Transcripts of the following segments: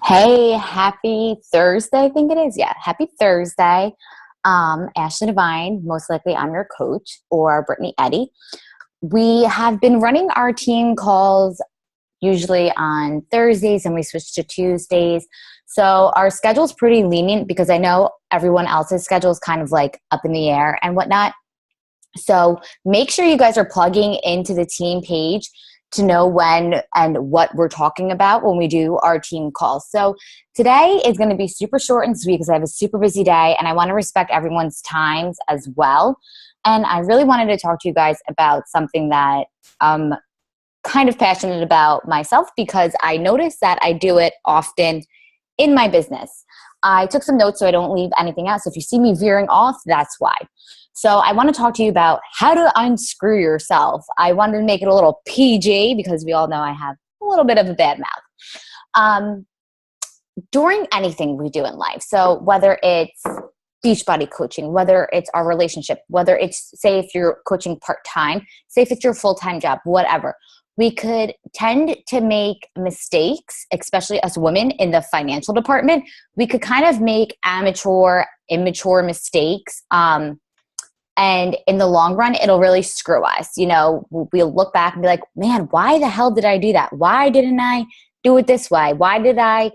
Hey, happy Thursday, I think it is. Yeah, happy Thursday. Ashley Devine, most likely I'm your coach, or Brittany Eddy. We have been running our team calls usually on Thursdays and we switched to Tuesdays. So our schedule's pretty lenient because I know everyone else's schedule is kind of like up in the air and whatnot. So make sure you guys are plugging into the team page to know when and what we're talking about when we do our team calls. So today is going to be super short and sweet because I have a super busy day and I want to respect everyone's times as well. And I really wanted to talk to you guys about something that I'm kind of passionate about myself because I notice that I do it often in my business. I took some notes so I don't leave anything out. So if you see me veering off, that's why. So I want to talk to you about how to unscrew yourself. I wanted to make it a little PG because we all know I have a little bit of a bad mouth. During anything we do in life, so whether it's Beachbody coaching, whether it's our relationship, whether it's, say, if you're coaching part-time, say if it's your full-time job, whatever, we could tend to make mistakes, especially as women in the financial department. We could kind of make amateur, immature mistakes. And in the long run, it'll really screw us. You know, we'll look back and be like, man, why the hell did I do that? Why didn't I do it this way? Why did I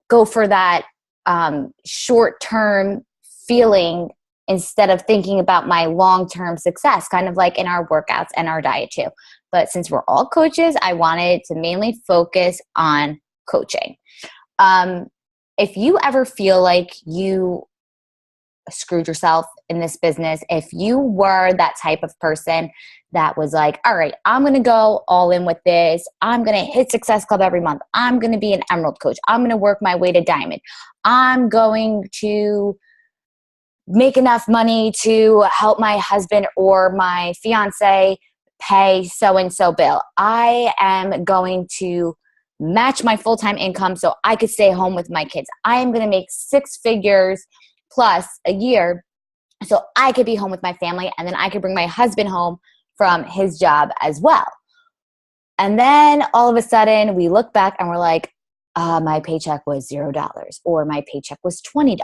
go for that short-term feeling instead of thinking about my long-term success, kind of like in our workouts and our diet too. But since we're all coaches, I wanted to mainly focus on coaching. If you ever feel like you screwed yourself in this business, if you were that type of person that was like, all right, I'm going to go all in with this. I'm going to hit Success Club every month. I'm going to be an Emerald coach. I'm going to work my way to Diamond. I'm going to make enough money to help my husband or my fiance pay so-and-so bill. I am going to match my full-time income so I could stay home with my kids. I am going to make six figures plus a year so I could be home with my family, and then I could bring my husband home from his job as well. And then all of a sudden we look back and we're like, my paycheck was $0, or my paycheck was $20,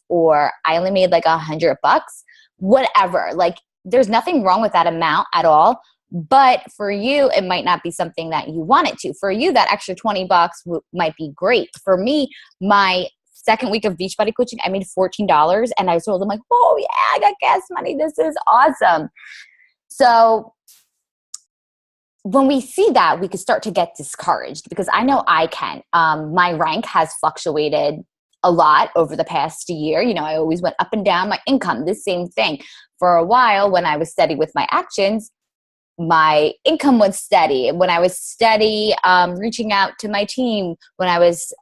or I only made like $100, whatever. Like, there's nothing wrong with that amount at all. But for you, it might not be something that you wanted to. For you, that extra $20 might be great. For me, my second week of Beachbody coaching, I made $14, and I told them like, oh yeah, I got gas money. This is awesome. So when we see that, we could start to get discouraged because I know I can. My rank has fluctuated a lot over the past year. You know, I always went up and down my income, the same thing. For a while, when I was steady with my actions, my income was steady. When I was steady reaching out to my team, when I was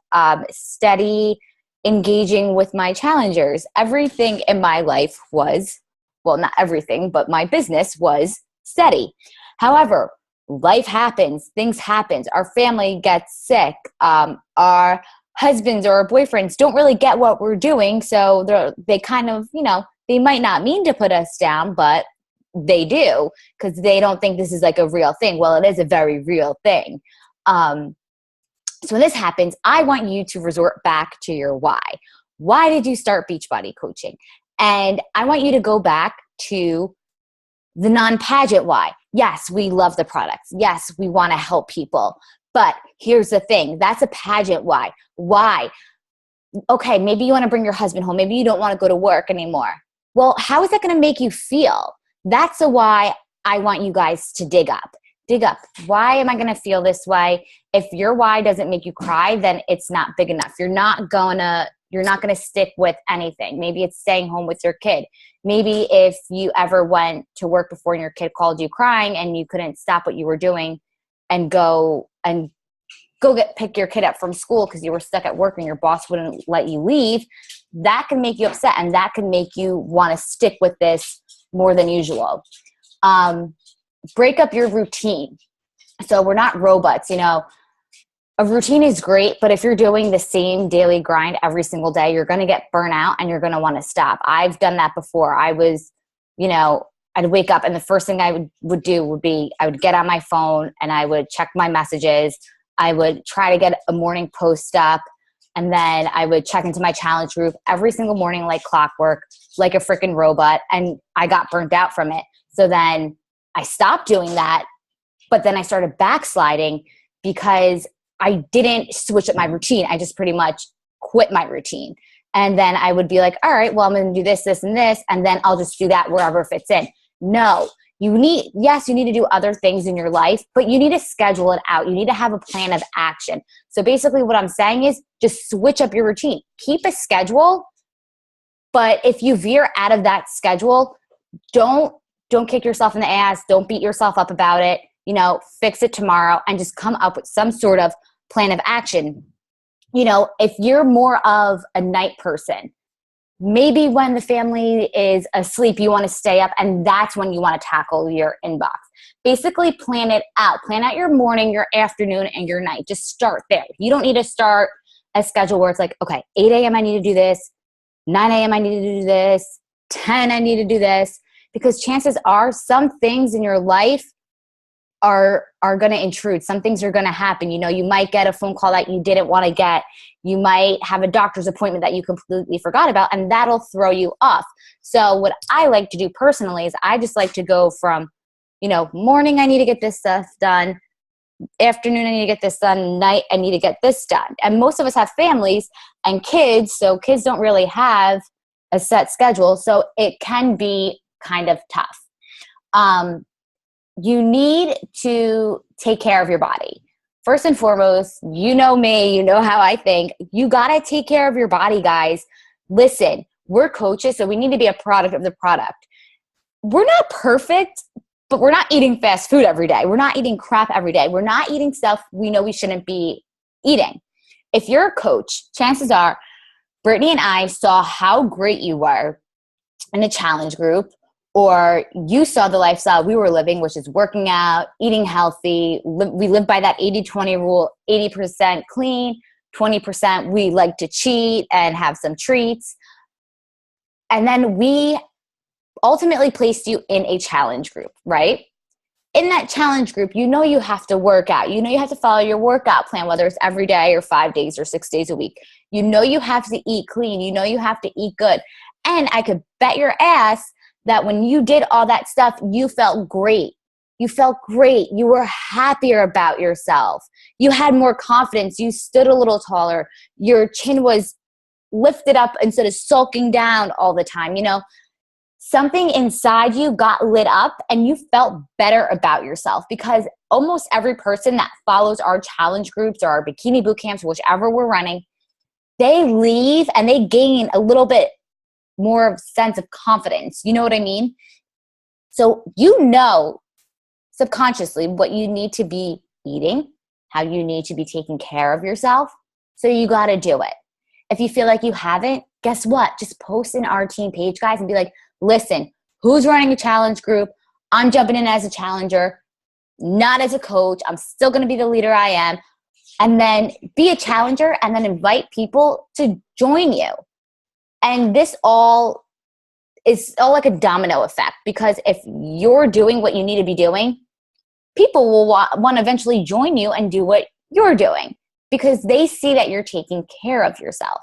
steady engaging with my challengers, everything in my life was, well, not everything, but my business was steady. However, life happens, things happen, our family gets sick, our husbands or our boyfriends don't really get what we're doing, so they kind of, you know, they might not mean to put us down, but they do because they don't think this is like a real thing. Well, it is a very real thing. So when this happens, I want you to resort back to your why. Why did you start Beachbody coaching? And I want you to go back to the non-pageant why. Yes, we love the products. Yes, we want to help people. But here's the thing. That's a pageant why. Why? Okay, maybe you want to bring your husband home. Maybe you don't want to go to work anymore. Well, how is that going to make you feel? That's a why I want you guys to dig up. Dig up. Why am I going to feel this way? If your why doesn't make you cry, then it's not big enough. You're not going to stick with anything. Maybe it's staying home with your kid. Maybe if you ever went to work before and your kid called you crying and you couldn't stop what you were doing and go pick your kid up from school because you were stuck at work and your boss wouldn't let you leave, that can make you upset and that can make you want to stick with this more than usual. Break up your routine. So we're not robots, you know. A routine is great, but if you're doing the same daily grind every single day, you're going to get burnout and you're going to want to stop. I've done that before. I was, you know, I'd wake up and the first thing I would do would be I would get on my phone and I would check my messages. I would try to get a morning post up. And then I would check into my challenge group every single morning like clockwork, like a freaking robot. And I got burnt out from it. So then I stopped doing that. But then I started backsliding because I didn't switch up my routine. I just pretty much quit my routine. And then I would be like, all right, well, I'm going to do this, this, and this. And then I'll just do that wherever it fits in. No, you need to do other things in your life, but you need to schedule it out. You need to have a plan of action. So basically what I'm saying is just switch up your routine. Keep a schedule, but if you veer out of that schedule, don't kick yourself in the ass. Don't beat yourself up about it. Fix it tomorrow and just come up with some sort of plan of action. If you're more of a night person, maybe when the family is asleep, you want to stay up, and that's when you want to tackle your inbox. Basically, plan it out. Plan out your morning, your afternoon, and your night. Just start there. You don't need to start a schedule where it's like, okay, 8 a.m. I need to do this, 9 a.m. I need to do this, 10 I need to do this, because chances are some things in your life are going to intrude. Some things are going to happen. You might get a phone call that you didn't want to get. You might have a doctor's appointment that you completely forgot about, and that'll throw you off. So what I like to do personally is I just like to go from, morning I need to get this stuff done, afternoon I need to get this done, night I need to get this done. And most of us have families and kids, so kids don't really have a set schedule, so it can be kind of tough. You need to take care of your body. First and foremost, you know me, you know how I think. You got to take care of your body, guys. Listen, we're coaches, so we need to be a product of the product. We're not perfect, but we're not eating fast food every day. We're not eating crap every day. We're not eating stuff we know we shouldn't be eating. If you're a coach, chances are Brittany and I saw how great you were in a challenge group, or you saw the lifestyle we were living, which is working out, eating healthy. We live by that 80-20 rule, 80% clean, 20% we like to cheat and have some treats. And then we ultimately placed you in a challenge group, right? In that challenge group, you have to work out. You have to follow your workout plan, whether it's every day or 5 days or 6 days a week. You have to eat clean. You have to eat good. And I could bet your ass that when you did all that stuff, you felt great. You felt great. You were happier about yourself. You had more confidence. You stood a little taller. Your chin was lifted up instead of sulking down all the time. Something inside you got lit up and you felt better about yourself, because almost every person that follows our challenge groups or our bikini boot camps, whichever we're running, they leave and they gain a little bit more sense of confidence. You know what I mean? So subconsciously what you need to be eating, how you need to be taking care of yourself. So you got to do it. If you feel like you haven't, guess what? Just post in our team page, guys, and be like, listen, who's running a challenge group? I'm jumping in as a challenger, not as a coach. I'm still going to be the leader I am. And then be a challenger and then invite people to join you. And this all is all like a domino effect, because if you're doing what you need to be doing, people will want to eventually join you and do what you're doing, because they see that you're taking care of yourself.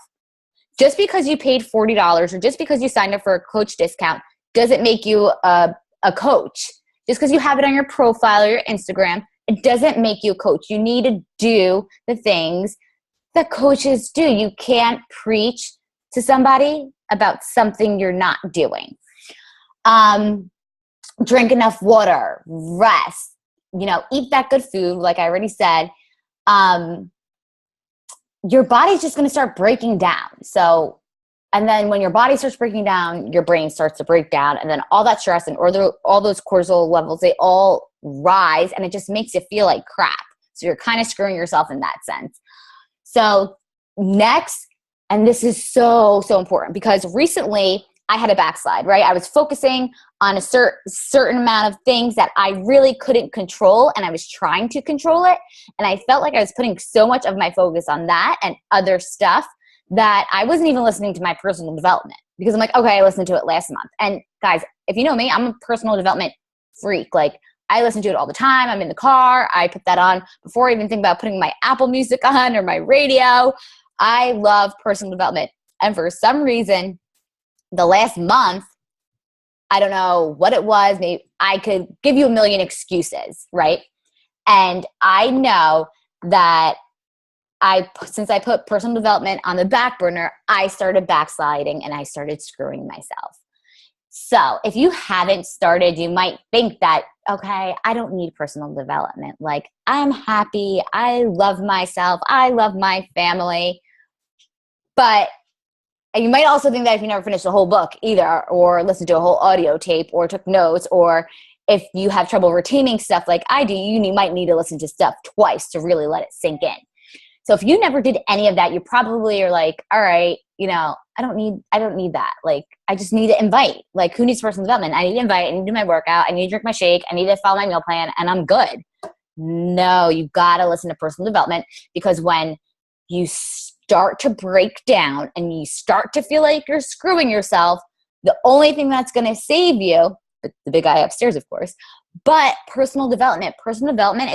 Just because you paid $40 or just because you signed up for a coach discount doesn't make you a coach. Just because you have it on your profile or your Instagram, it doesn't make you a coach. You need to do the things that coaches do. You can't preach to somebody about something you're not doing. Drink enough water, rest, eat that good food, like I already said. Your body's just going to start breaking down. So, and then when your body starts breaking down, your brain starts to break down, and then all that stress and all those cortisol levels, they all rise, and it just makes you feel like crap. So you're kind of screwing yourself in that sense. So next, and this is so, so important, because recently I had a backslide, right? I was focusing on a certain amount of things that I really couldn't control, and I was trying to control it. And I felt like I was putting so much of my focus on that and other stuff that I wasn't even listening to my personal development, because I'm like, okay, I listened to it last month. And guys, if you know me, I'm a personal development freak. Like, I listen to it all the time. I'm in the car. I put that on before I even think about putting my Apple Music on or my radio. I love personal development. And for some reason, the last month, I don't know what it was. Maybe I could give you a million excuses, right? And I know that since I put personal development on the back burner, I started backsliding and I started screwing myself. So if you haven't started, you might think that, okay, I don't need personal development. Like, I'm happy. I love myself. I love my family. But and you might also think that if you never finished the whole book either, or listened to a whole audio tape, or took notes, or if you have trouble retaining stuff like I do, you might need to listen to stuff twice to really let it sink in. So if you never did any of that, you probably are like, all right, I don't need that. Like, I just need to invite. Like, who needs personal development? I need to invite. I need to do my workout. I need to drink my shake. I need to follow my meal plan, and I'm good. No, you've got to listen to personal development, because when you start to break down and you start to feel like you're screwing yourself, the only thing that's going to save you, the big guy upstairs, of course, but personal development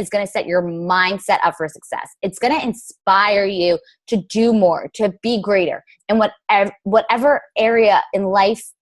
is going to set your mindset up for success. It's going to inspire you to do more, to be greater in whatever area in life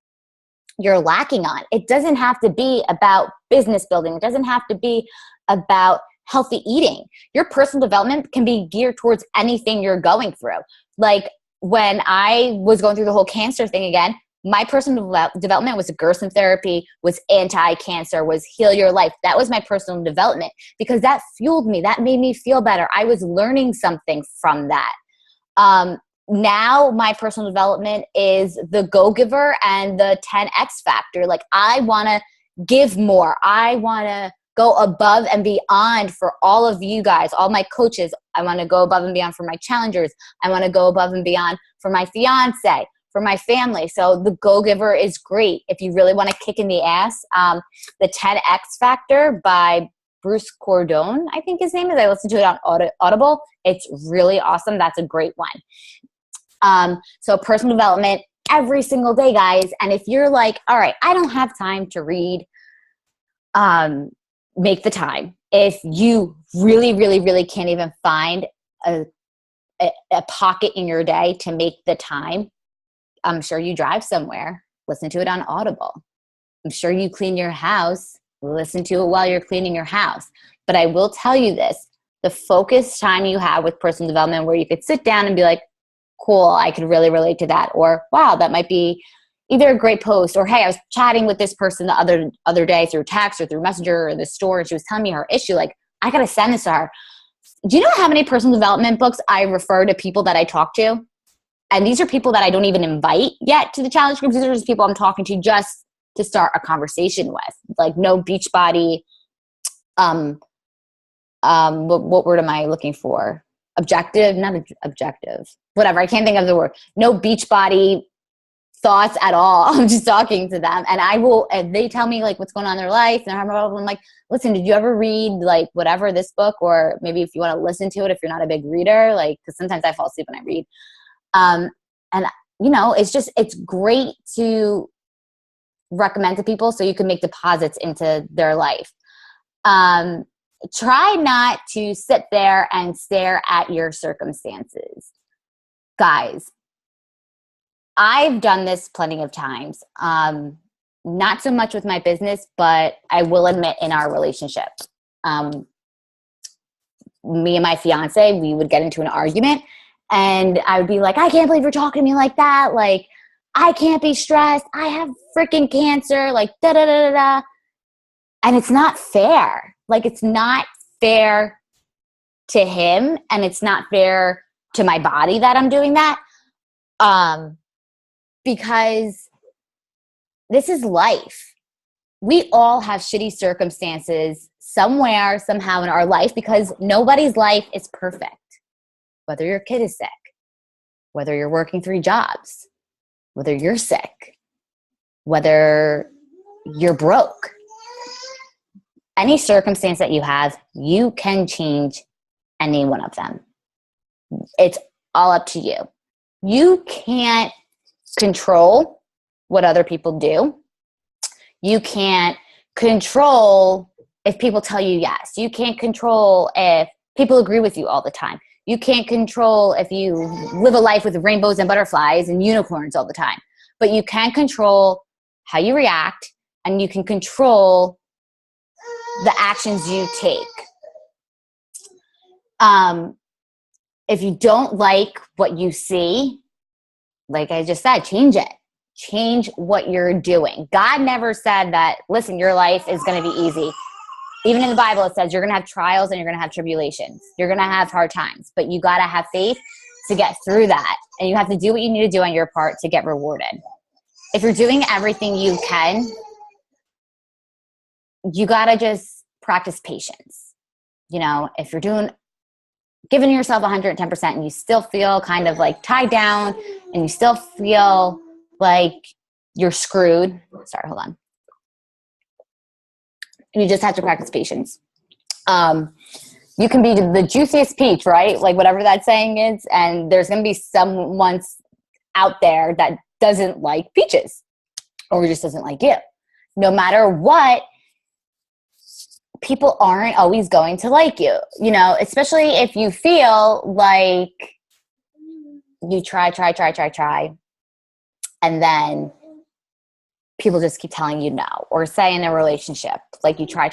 you're lacking on. It doesn't have to be about business building. It doesn't have to be about healthy eating. Your personal development can be geared towards anything you're going through. Like, when I was going through the whole cancer thing again, my personal development was Gerson therapy, was anti-cancer, was heal your life. That was my personal development, because that fueled me. That made me feel better. I was learning something from that. Now my personal development is the Go-Giver and the 10X factor. Like, I want to give more. I want to go above and beyond for all of you guys, all my coaches. I want to go above and beyond for my challengers. I want to go above and beyond for my fiance, for my family. So the Go-Giver is great if you really want to kick in the ass. The 10X Factor by Bruce Cordone, I think his name is. I listened to it on Audible. It's really awesome. That's a great one. So personal development every single day, guys. And if you're like, all right, I don't have time to read, make the time. If you really, really, really can't even find a pocket in your day to make the time, I'm sure you drive somewhere, listen to it on Audible. I'm sure you clean your house, listen to it while you're cleaning your house. But I will tell you this, the focused time you have with personal development, where you could sit down and be like, cool, I could really relate to that. Or, wow, that might be either a great post, or, hey, I was chatting with this person the other day through text or through Messenger or the store, and she was telling me her issue. Like, I got to send this to her. Do you know how many personal development books I refer to people that I talk to? And these are people that I don't even invite yet to the challenge groups. These are just people I'm talking to just to start a conversation with. Like, no Beachbody, what word am I looking for? Objective, not objective. Whatever, I can't think of the word. No Beachbody thoughts at all. I'm just talking to them, and they tell me like what's going on in their life, and I'm like, listen, did you ever read like whatever this book, or maybe if you want to listen to it if you're not a big reader, like, because sometimes I fall asleep when I read. And it's great to recommend to people so you can make deposits into their life. Try not to sit there and stare at your circumstances. Guys, I've done this plenty of times. Not so much with my business, but I will admit in our relationship. Me and my fiance, we would get into an argument, and I would be like, I can't believe you're talking to me like that. Like, I can't be stressed. I have freaking cancer. Like, da da da da da. And it's not fair. Like, it's not fair to him, and it's not fair to my body that I'm doing that. Because this is life. We all have shitty circumstances somewhere, somehow in our life, because nobody's life is perfect. Whether your kid is sick, whether you're working 3 jobs, whether you're sick, whether you're broke. Any circumstance that you have, you can change any one of them. It's all up to you. You can't control what other people do. You can't control if people tell you yes. You can't control if people agree with you all the time. You can't control if you live a life with rainbows and butterflies and unicorns all the time, but you can control how you react, and you can control the actions you take. If you don't like what you see, like I just said, change it. Change what you're doing. God never said that, listen, your life is going to be easy. Even in the Bible, it says you're going to have trials and you're going to have tribulations. You're going to have hard times, but you got to have faith to get through that. And you have to do what you need to do on your part to get rewarded. If you're doing everything you can, you got to just practice patience. You know, if you're giving yourself 110% and you still feel kind of like tied down and you still feel like you're screwed. Sorry, hold on. You just have to practice patience. You can be the juiciest peach, right? Like whatever that saying is. And there's going to be someone out there that doesn't like peaches or just doesn't like you. No matter what, people aren't always going to like you, you know, especially if you feel like you try. And then people just keep telling you no, or say in a relationship, like you try.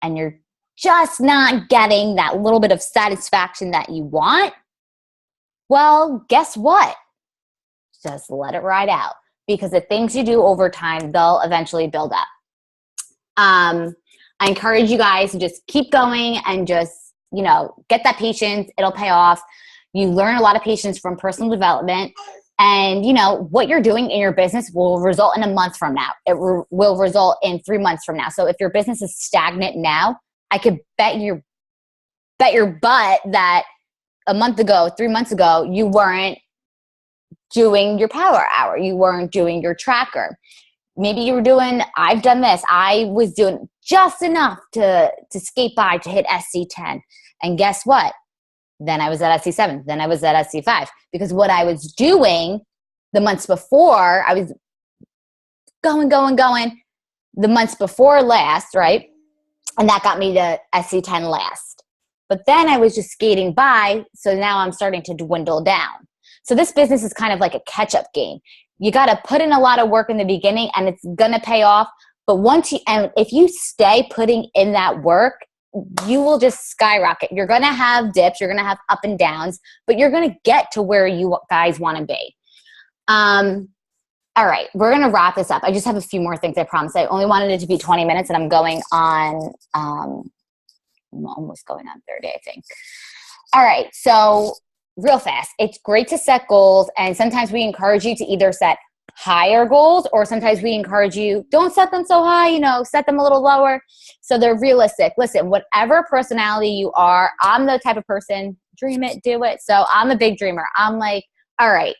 And you're just not getting that little bit of satisfaction that you want. Well, guess what? Just let it ride out, because the things you do over time, they'll eventually build up. I encourage you guys to just keep going and just, you know, get that patience. It'll pay off. You learn a lot of patience from personal development. And, you know, what you're doing in your business will result in a month from now. It will result in 3 months from now. So if your business is stagnant now, I could bet your butt that a month ago, 3 months ago, you weren't doing your power hour. You weren't doing your tracker. Maybe you were doing, I've done this. I was doing just enough to skate by to hit SC10. And guess what? Then I was at SC7. Then I was at SC5. Because what I was doing the months before, I was going the months before last, right? And that got me to SC10 last. But then I was just skating by. So now I'm starting to dwindle down. So this business is kind of like a catch-up game. You got to put in a lot of work in the beginning and it's going to pay off. But if you stay putting in that work, you will just skyrocket. You're going to have dips. You're going to have up and downs, but you're going to get to where you guys want to be. All right. We're going to wrap this up. I just have a few more things. I promise. I only wanted it to be 20 minutes and I'm going on, I'm almost going on 30, I think. All right. So real fast. It's great to set goals. And sometimes we encourage you to either set higher goals, or sometimes we encourage you, don't set them so high, you know, set them a little lower so they're realistic. Listen, whatever personality you are, I'm the type of person, dream it, do it. So I'm a big dreamer. I'm like, all right,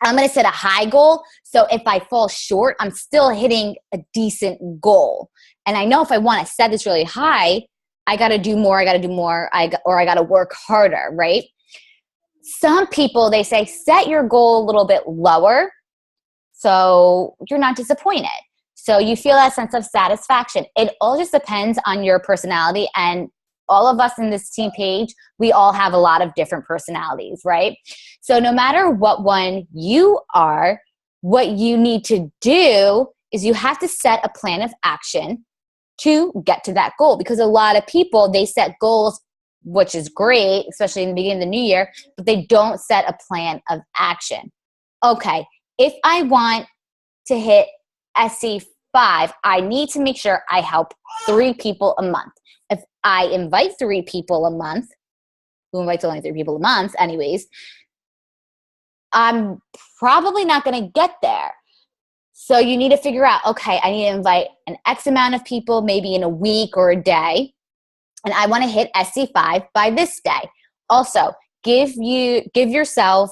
I'm going to set a high goal. So if I fall short, I'm still hitting a decent goal. And I know if I want to set this really high, I got to do more. I got to work harder, right? Some people, they say, set your goal a little bit lower so you're not disappointed. So you feel that sense of satisfaction. It all just depends on your personality. And all of us in this team page, we all have a lot of different personalities, right? So no matter what one you are, what you need to do is you have to set a plan of action to get to that goal. Because a lot of people, they set goals, which is great, especially in the beginning of the new year, but they don't set a plan of action. Okay, if I want to hit SC5, I need to make sure I help 3 people a month. If I invite 3 people a month, who invites only 3 people a month anyways, I'm probably not going to get there. So you need to figure out, okay, I need to invite an X amount of people, maybe in a week or a day, and I want to hit SC5 by this day. Also, give yourself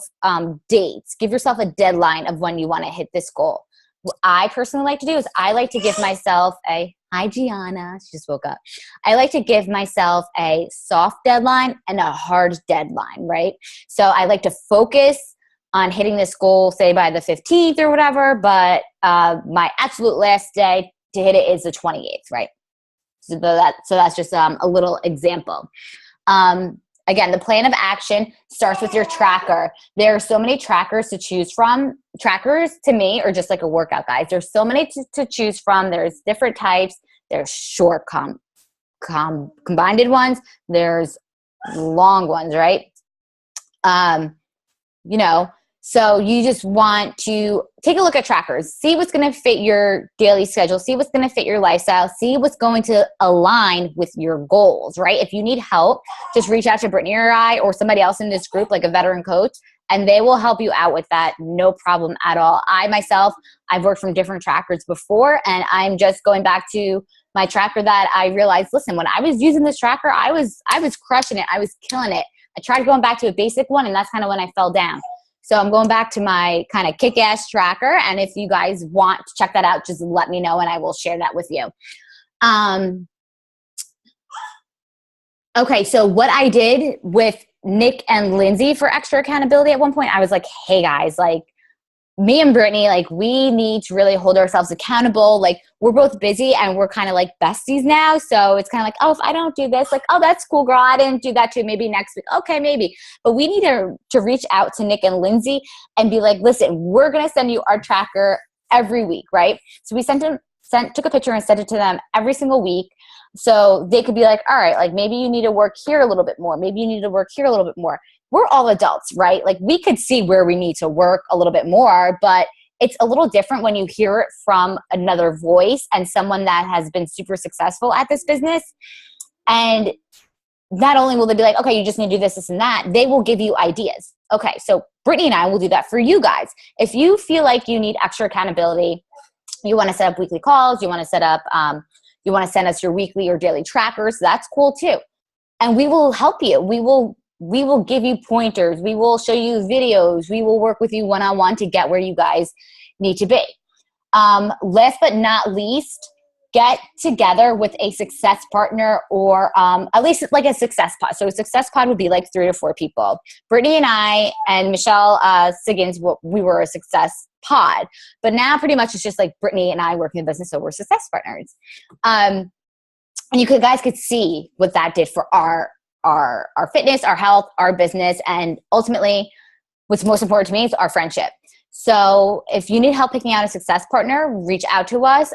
dates. Give yourself a deadline of when you want to hit this goal. What I personally like to do is I like to give myself hi Gianna, she just woke up. I like to give myself a soft deadline and a hard deadline, right? So I like to focus on hitting this goal, say by the 15th or whatever, but my absolute last day to hit it is the 28th, right? So that's just a little example. Again, the plan of action starts with your tracker. There are so many trackers to choose from. Trackers to me are just like a workout, guys. There's so many to choose from. There's different types. There's short combined ones. There's long ones, right? So you just want to take a look at trackers, see what's going to fit your daily schedule, see what's going to fit your lifestyle, see what's going to align with your goals, right? If you need help, just reach out to Brittany or I or somebody else in this group, like a veteran coach, and they will help you out with that. No problem at all. I myself, I've worked from different trackers before, and I'm just going back to my tracker that I realized, listen, when I was using this tracker, I was crushing it. I was killing it. I tried going back to a basic one, and that's kind of when I fell down. So I'm going back to my kind of kick-ass tracker. And if you guys want to check that out, just let me know and I will share that with you. Okay, so what I did with Nick and Lindsay for extra accountability at one point, I was like, hey guys, like me and Brittany, like we need to really hold ourselves accountable. Like we're both busy and we're kind of like besties now. So it's kind of like, oh, if I don't do this, like, oh, that's cool, girl. I didn't do that too. Maybe next week. Okay, maybe. But we need to reach out to Nick and Lindsay and be like, listen, we're going to send you our tracker every week, right? So we took a picture and sent it to them every single week. So they could be like, all right, like maybe you need to work here a little bit more. Maybe you need to work here a little bit more. We're all adults, right? Like we could see where we need to work a little bit more, but it's a little different when you hear it from another voice and someone that has been super successful at this business. And not only will they be like, okay, you just need to do this, this, and that, they will give you ideas. Okay, so Brittany and I will do that for you guys. If you feel like you need extra accountability, you want to set up weekly calls, you want to set up, you want to send us your weekly or daily trackers, that's cool too. And we will help you. We will give you pointers. We will show you videos. We will work with you one-on-one to get where you guys need to be. Last but not least, get together with a success partner or at least like a success pod. So a success pod would be like 3 to 4 people. Brittany and I and Michelle Siggins, we were a success pod. But now pretty much it's just like Brittany and I working in business, so we're success partners. And you guys could see what that did for our fitness, our health, our business, and ultimately what's most important to me is our friendship. So if you need help picking out a success partner, reach out to us.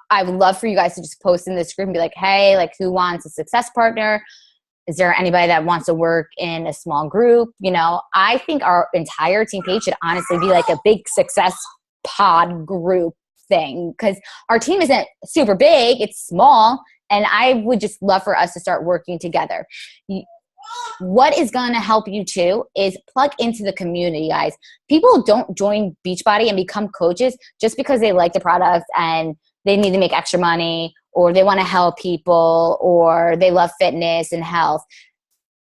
I would love for you guys to just post in this group and be like, hey, like who wants a success partner? Is there anybody that wants to work in a small group? You know, I think our entire team page should honestly be like a big success pod group thing because our team isn't super big, it's small. And I would just love for us to start working together. What is going to help you too is plug into the community, guys. People don't join Beachbody and become coaches just because they like the product and they need to make extra money or they want to help people or they love fitness and health.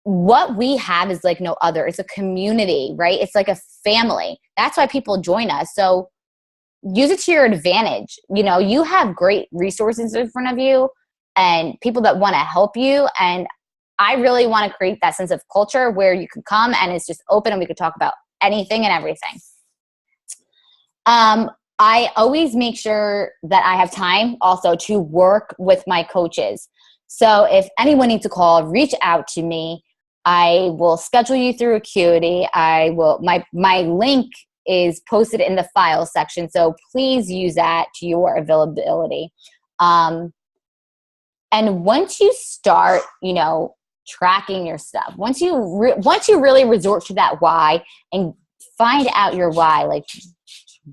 What we have is like no other. It's a community, right? It's like a family. That's why people join us. So use it to your advantage. You know, you have great resources in front of you and people that want to help you. And I really want to create that sense of culture where you can come and it's just open and we could talk about anything and everything. I always make sure that I have time also to work with my coaches. So if anyone needs a call, reach out to me. I will schedule you through Acuity. I will, my link is posted in the file section. So please use that to your availability. And once you start, you know, tracking your stuff, once you really resort to that why and find out your why, like,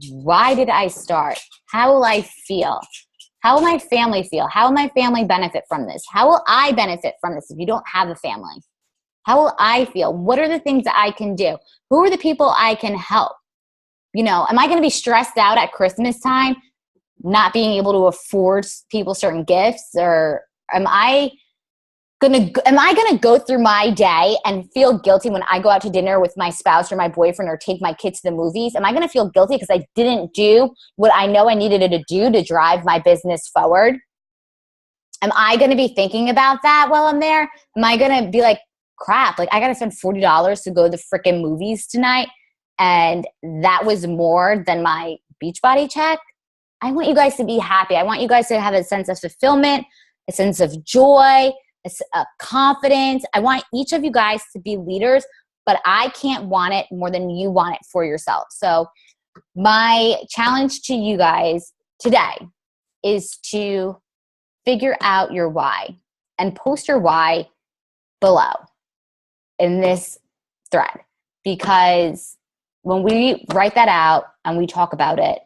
why did I start? How will I feel? How will my family feel? How will my family benefit from this? How will I benefit from this if you don't have a family? How will I feel? What are the things that I can do? Who are the people I can help? You know, am I going to be stressed out at Christmas time, not being able to afford people certain gifts? Or am I going to go through my day and feel guilty when I go out to dinner with my spouse or my boyfriend or take my kids to the movies? Am I going to feel guilty because I didn't do what I know I needed to do to drive my business forward? Am I going to be thinking about that while I'm there? Am I going to be like, crap, like I got to spend $40 to go to the freaking movies tonight? And that was more than my Beachbody check. I want you guys to be happy. I want you guys to have a sense of fulfillment a sense of joy, a confidence. I want each of you guys to be leaders, but I can't want it more than you want it for yourself. So my challenge to you guys today is to figure out your why and post your why below in this thread, because when we write that out and we talk about it,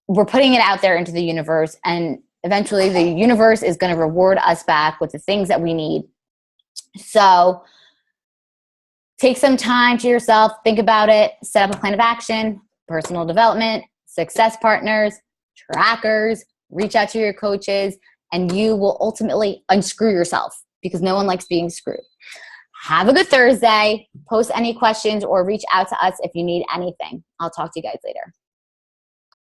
we're putting it out there into the universe, and eventually the universe is going to reward us back with the things that we need. So take some time to yourself, think about it, set up a plan of action, personal development, success partners, trackers, reach out to your coaches, and you will ultimately unscrew yourself, because no one likes being screwed. Have a good Thursday. Post any questions or reach out to us if you need anything. I'll talk to you guys later.